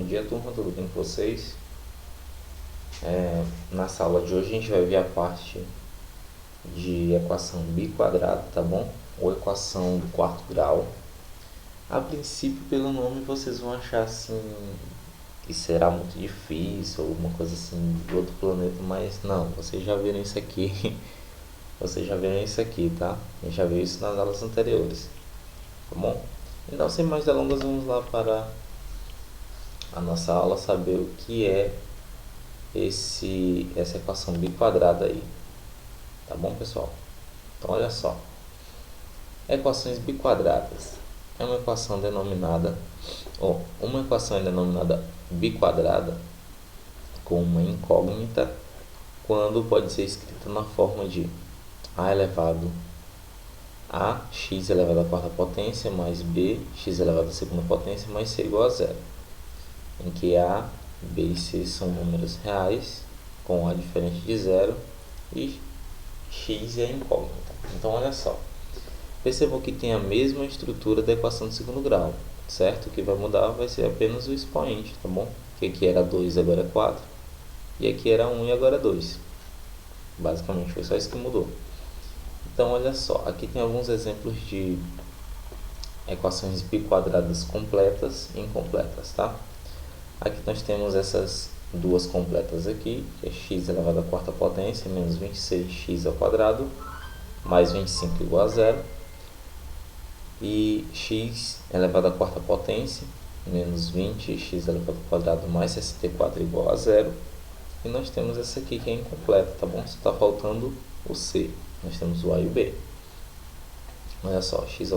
dia, turma, tudo bem com vocês? Nessa aula de hoje a gente vai ver a parte de equação biquadrada, tá bom? Ou equação do quarto grau. A princípio, pelo nome, vocês vão achar assim que será muito difícil, ou alguma coisa assim do outro planeta, mas não, vocês já viram isso aqui. Vocês já viram isso aqui, tá? A gente já viu isso nas aulas anteriores, tá bom? Então, sem mais delongas, vamos lá para a nossa aula, saber o que é essa equação biquadrada aí, tá bom, pessoal? Então olha só, equações biquadradas é uma equação denominada, ou uma equação é denominada biquadrada com uma incógnita quando pode ser escrita na forma de a elevado a x elevado à quarta potência mais b x elevado à segunda potência mais c igual a zero, em que a, b e c são números reais com a diferente de zero e x é incógnita. Então olha só, percebam que tem a mesma estrutura da equação de segundo grau, certo? O que vai mudar vai ser apenas o expoente, tá bom? Que aqui era 2 e agora é 4, e aqui era 1 e agora é 2. Basicamente foi só isso que mudou. Então olha só, aqui tem alguns exemplos de equações biquadradas completas e incompletas, tá? Aqui nós temos essas duas completas aqui, que é x elevado à quarta potência menos 26x ao quadrado mais 25 igual a zero, e x elevado à quarta potência menos 20x elevado ao quadrado mais 64 igual a zero. E nós temos essa aqui que é incompleta, tá bom? Só está faltando o c. Nós temos o a e o b. Olha só, x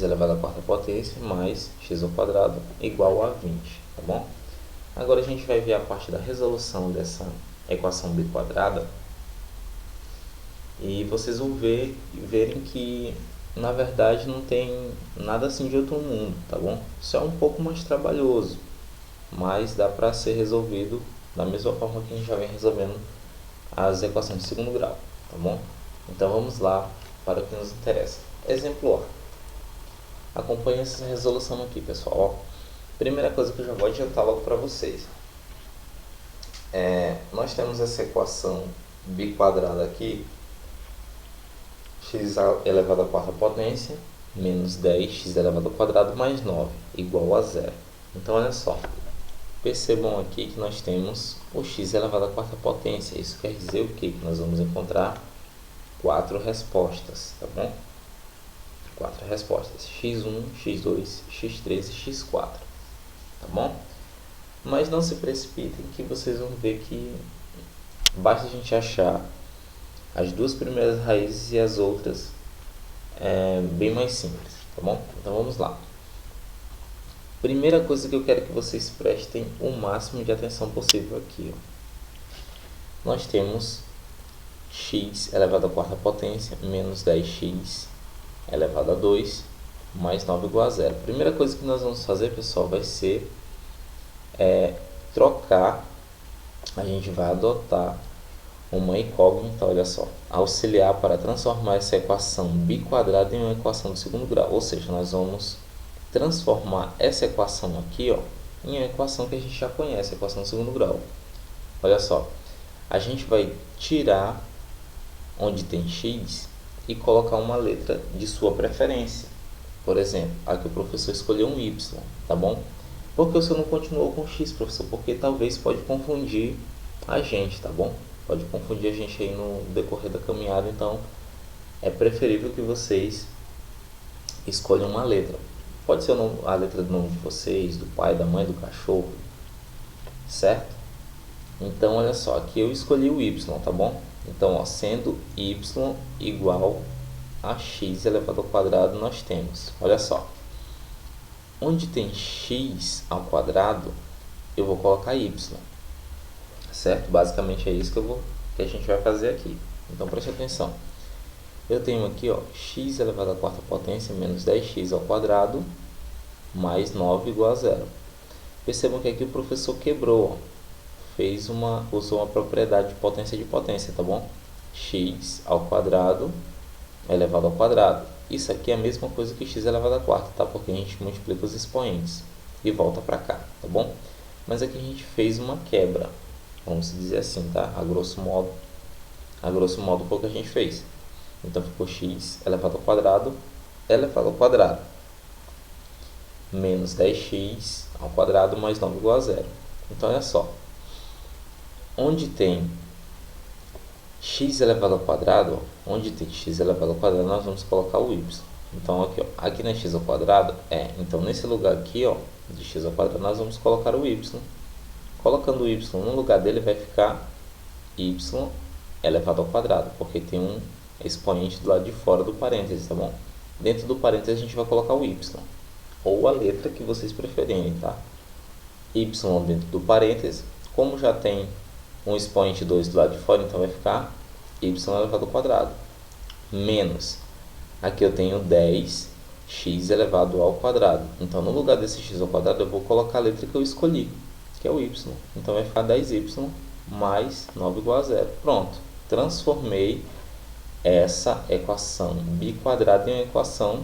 elevado à quarta potência mais x ao quadrado igual a 20, tá bom? Agora a gente vai ver a parte da resolução dessa equação biquadrada e vocês vão verem que na verdade não tem nada assim de outro mundo, tá bom? Isso é um pouco mais trabalhoso, mas dá para ser resolvido da mesma forma que a gente já vem resolvendo as equações de segundo grau, tá bom? Então vamos lá para o que nos interessa. Exemplo A. Acompanhe essa resolução aqui, pessoal. Ó. Primeira coisa que eu já vou adiantar logo para vocês. Nós temos essa equação biquadrada aqui, x elevado à quarta potência menos 10x elevado ao quadrado mais 9 igual a zero. Então olha só, percebam aqui que nós temos o x elevado à quarta potência. Isso quer dizer o quê? Que nós vamos encontrar 4 respostas, tá bom? 4 respostas, x1, x2, x3 e x4, tá bom? Mas não se precipitem que vocês vão ver que basta a gente achar as duas primeiras raízes e as outras é bem mais simples, tá bom? Então vamos lá. Primeira coisa que eu quero que vocês prestem o máximo de atenção possível aqui, ó. Nós temos x elevado à quarta potência menos 10x elevado a 2 mais 9 igual a zero. Primeira coisa que nós vamos fazer, pessoal, vai ser trocar. A gente vai adotar uma incógnita, olha só, auxiliar para transformar essa equação biquadrada em uma equação de segundo grau. Ou seja, nós vamos transformar essa equação aqui, ó, em uma equação que a gente já conhece, a equação de segundo grau. Olha só, a gente vai tirar onde tem x e colocar uma letra de sua preferência. Por exemplo, aqui o professor escolheu um y, tá bom? Por que o senhor não continuou com x, professor? Porque talvez pode confundir a gente, tá bom? Pode confundir a gente aí no decorrer da caminhada, então é preferível que vocês escolham uma letra. Pode ser a letra do nome de vocês, do pai, da mãe, do cachorro, certo? Então, olha só, aqui eu escolhi o y, tá bom? Então, ó, sendo y igual a x elevado ao quadrado, nós temos, olha só, onde tem x ao quadrado, eu vou colocar y, certo? Basicamente é isso que a gente vai fazer aqui. Então, preste atenção. Eu tenho aqui, ó, x elevado à quarta potência menos 10x ao quadrado mais 9 igual a zero. Percebam que aqui o professor quebrou, ó, usou uma propriedade de potência, tá bom? X ao quadrado elevado ao quadrado. Isso aqui é a mesma coisa que x elevado à quarta, tá? Porque a gente multiplica os expoentes e volta para cá, tá bom? mas aqui a gente fez uma quebra, vamos dizer assim, tá? A grosso modo foi o que a gente fez. Então ficou x elevado ao quadrado menos 10x ao quadrado mais 9 igual a zero. Então olha só, onde tem x elevado ao quadrado, nós vamos colocar o y. Então aqui não é x ao quadrado? Então nesse lugar aqui, ó, de x ao quadrado, nós vamos colocar o y. Colocando o y no lugar dele vai ficar y elevado ao quadrado, porque tem um expoente do lado de fora do parênteses, tá bom? Dentro do parênteses a gente vai colocar o y, ou a letra que vocês preferirem, tá? Y dentro do parênteses, como já tem um expoente 2 do lado de fora, então vai ficar y elevado ao quadrado, menos, aqui eu tenho 10x elevado ao quadrado, então no lugar desse x ao quadrado eu vou colocar a letra que eu escolhi, que é o y, então vai ficar 10y mais 9 igual a zero. Pronto, transformei essa equação biquadrada em uma equação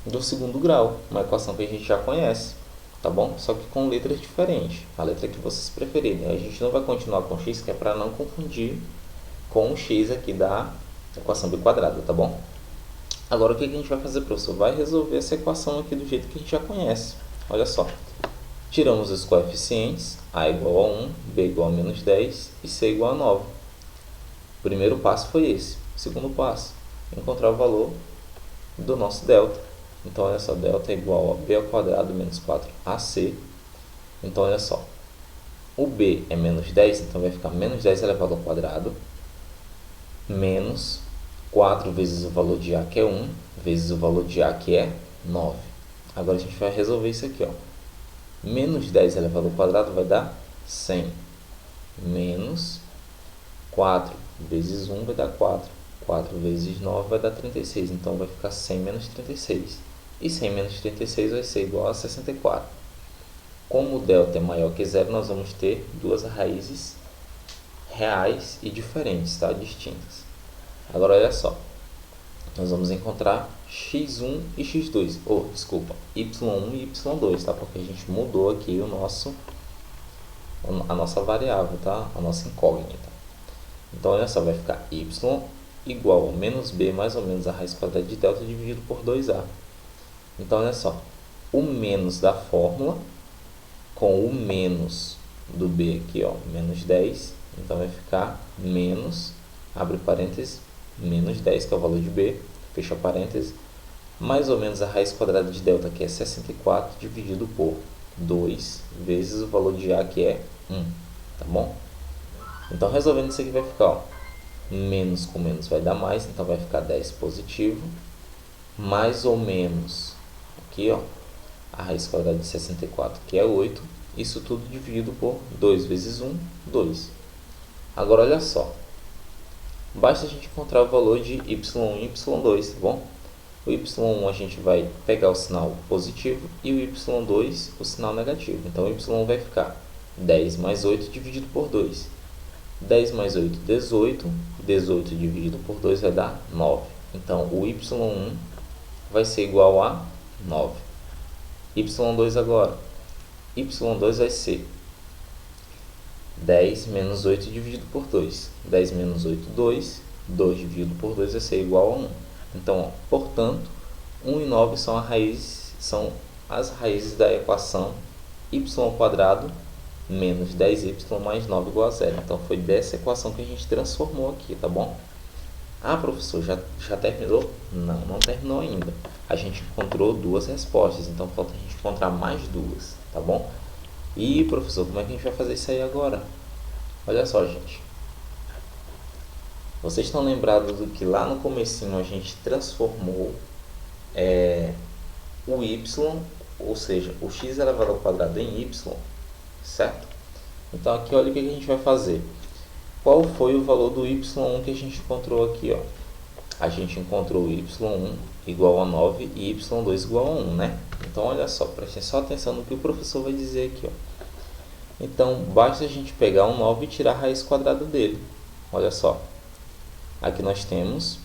do segundo grau, uma equação que a gente já conhece, tá bom? Só que com letras diferentes, a letra que vocês preferirem. A gente não vai continuar com x, que é para não confundir com o x aqui da equação biquadrada, tá bom? Agora o que a gente vai fazer, professor? Vai resolver essa equação aqui do jeito que a gente já conhece. Olha só, tiramos os coeficientes, a igual a 1, b igual a menos 10 e c igual a 9. O primeiro passo foi esse. O segundo passo, encontrar o valor do nosso delta. Então, olha só, delta é igual a b ao quadrado menos 4ac. Então, olha só, o b é menos 10, então vai ficar menos 10 elevado ao quadrado, menos 4 vezes o valor de a, que é 1, vezes o valor de a, que é 9. Agora, a gente vai resolver isso aqui, ó. Menos 10 elevado ao quadrado vai dar 100, menos 4 vezes 1 vai dar 4. 4 vezes 9 vai dar 36, então vai ficar 100 menos 36. E 100 menos 36 vai ser igual a 64. Como o delta é maior que zero, nós vamos ter duas raízes reais e diferentes, tá? Distintas. Agora, olha só. Nós vamos encontrar x1 e x2. Desculpa, y1 e y2, tá? Porque a gente mudou aqui a nossa variável, tá? A nossa incógnita. Então, olha só, vai ficar y igual a menos b mais ou menos a raiz quadrada de delta dividido por 2a. Então, olha só, o menos da fórmula com o menos do b aqui, ó, menos 10. Então, vai ficar menos, abre parênteses, menos 10, que é o valor de b, fecha parênteses, mais ou menos a raiz quadrada de delta, que é 64, dividido por 2 vezes o valor de a, que é 1, tá bom? Então, resolvendo isso aqui, vai ficar, ó, menos com menos vai dar mais, então vai ficar 10 positivo, mais ou menos, aqui, ó, a raiz quadrada de 64, que é 8, isso tudo dividido por 2 vezes 1, 2. Agora, olha só, basta a gente encontrar o valor de y1 e y2, tá bom? O y1 a gente vai pegar o sinal positivo e o y2 o sinal negativo. Então, o y1 vai ficar 10 mais 8 dividido por 2. 10 mais 8, 18. 18 dividido por 2 vai dar 9. Então, o y1 vai ser igual a 9. y2 agora. y2 vai ser 10 menos 8 dividido por 2. 10 menos 8, 2. 2 dividido por 2 vai ser igual a 1. Então, ó, portanto, 1 e 9 são as raízes da equação y² menos 10y mais 9 igual a 0. Então, foi dessa equação que a gente transformou aqui, tá bom? Ah, professor, já terminou? Não, não terminou ainda. A gente encontrou duas respostas, então falta a gente encontrar mais duas, tá bom? E, professor, como é que a gente vai fazer isso aí agora? Olha só, gente. Vocês estão lembrados do que lá no comecinho a gente transformou o y, ou seja, o x elevado ao quadrado em y, certo? Então, aqui olha o que a gente vai fazer. Qual foi o valor do y1 que a gente encontrou aqui, ó? A gente encontrou o y1 igual a 9 e y2 igual a 1, né? Então, olha só, prestem só atenção no que o professor vai dizer aqui, ó. Então, basta a gente pegar um 9 e tirar a raiz quadrada dele. Olha só. Aqui nós temos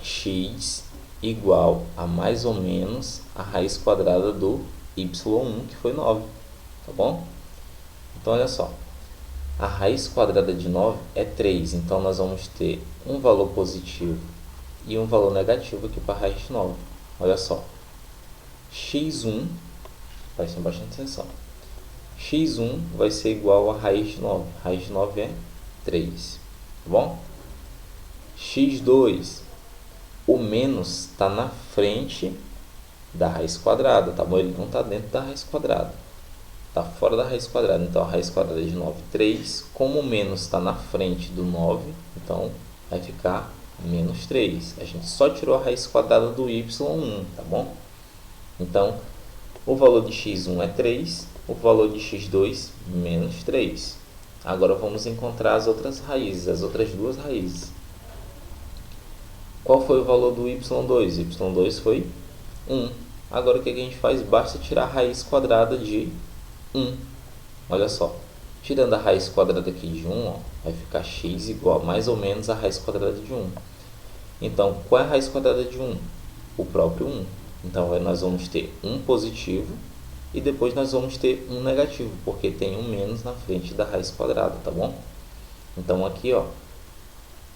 x igual a mais ou menos a raiz quadrada do y1, que foi 9, tá bom? Então, olha só. A raiz quadrada de 9 é 3, então nós vamos ter um valor positivo e um valor negativo aqui para a raiz de 9. Olha só. x1, prestem bastante atenção. x1 vai ser igual a raiz de 9. Raiz de 9 é 3. Tá bom? x2, o menos está na frente da raiz quadrada, tá bom? Ele não está dentro da raiz quadrada. Está fora da raiz quadrada. Então, a raiz quadrada de 9 é 3. Como o menos está na frente do 9, então vai ficar menos 3. A gente só tirou a raiz quadrada do y1, tá bom? Então, o valor de x1 é 3. O valor de x2, menos 3. Agora, vamos encontrar as outras raízes, as outras duas raízes. Qual foi o valor do y2? y2 foi 1. Agora, o que a gente faz? Basta tirar a raiz quadrada de 1. Olha só. Tirando a raiz quadrada aqui de 1, ó, vai ficar x igual mais ou menos a raiz quadrada de 1. Então, qual é a raiz quadrada de 1? O próprio 1. Então, nós vamos ter 1 positivo e depois nós vamos ter 1 negativo, porque tem um menos na frente da raiz quadrada, tá bom? Então, aqui, ó,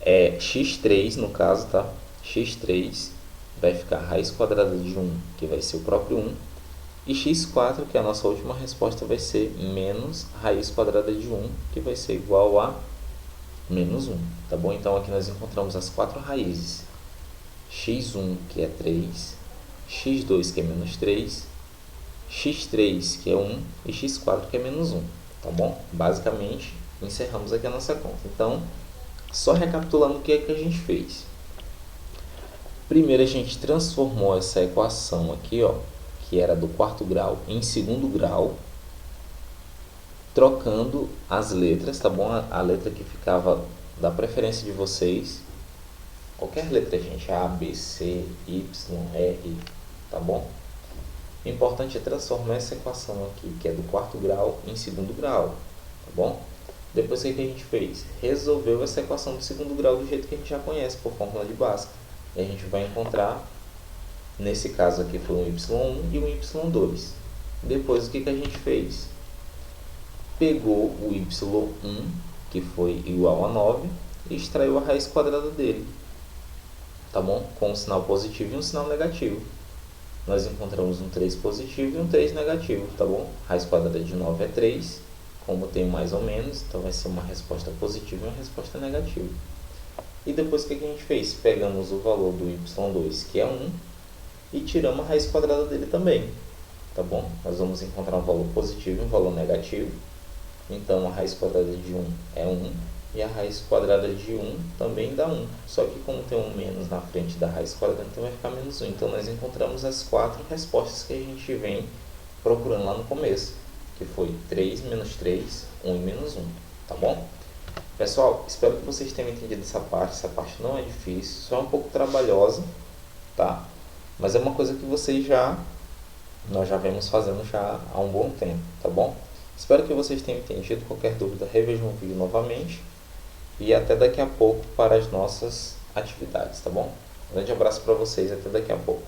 é x3 no caso, tá? x3 vai ficar a raiz quadrada de 1, que vai ser o próprio 1. E x4, que é a nossa última resposta, vai ser menos a raiz quadrada de 1, que vai ser igual a menos 1, tá bom? Então, aqui nós encontramos as 4 raízes. x1, que é 3, x2, que é menos 3, x3, que é 1, e x4, que é menos 1, tá bom? Basicamente, encerramos aqui a nossa conta. Então, só recapitulando o que é que a gente fez. Primeiro, a gente transformou essa equação aqui, ó, que era do quarto grau, em segundo grau, trocando as letras, tá bom? A letra que ficava da preferência de vocês, qualquer letra, gente, A, B, C, Y, R, tá bom? O importante é transformar essa equação aqui, que é do quarto grau, em segundo grau, tá bom? Depois, o que a gente fez? Resolveu essa equação do segundo grau do jeito que a gente já conhece, por fórmula de Bhaskara. E a gente vai encontrar, nesse caso aqui foi um y1 e um y2. Depois, o que a gente fez? Pegou o y1, que foi igual a 9, e extraiu a raiz quadrada dele, tá bom? Com um sinal positivo e um sinal negativo. Nós encontramos um 3 positivo e um 3 negativo, tá bom? Raiz quadrada de 9 é 3, como tem mais ou menos, então vai ser uma resposta positiva e uma resposta negativa. E depois, o que a gente fez? Pegamos o valor do y2, que é 1, e tiramos a raiz quadrada dele também, tá bom? Nós vamos encontrar um valor positivo e um valor negativo. Então, a raiz quadrada de 1 é 1, e a raiz quadrada de 1 também dá 1. Só que como tem um menos na frente da raiz quadrada, então vai ficar menos 1. Então, nós encontramos as 4 respostas que a gente vem procurando lá no começo, que foi 3, menos 3, 1 e menos 1, tá bom? Pessoal, espero que vocês tenham entendido essa parte não é difícil, só é um pouco trabalhosa, tá? Mas é uma coisa que nós já vemos fazendo já há um bom tempo, tá bom? Espero que vocês tenham entendido. Qualquer dúvida, revejam o vídeo novamente. E até daqui a pouco para as nossas atividades, tá bom? Um grande abraço para vocês, até daqui a pouco.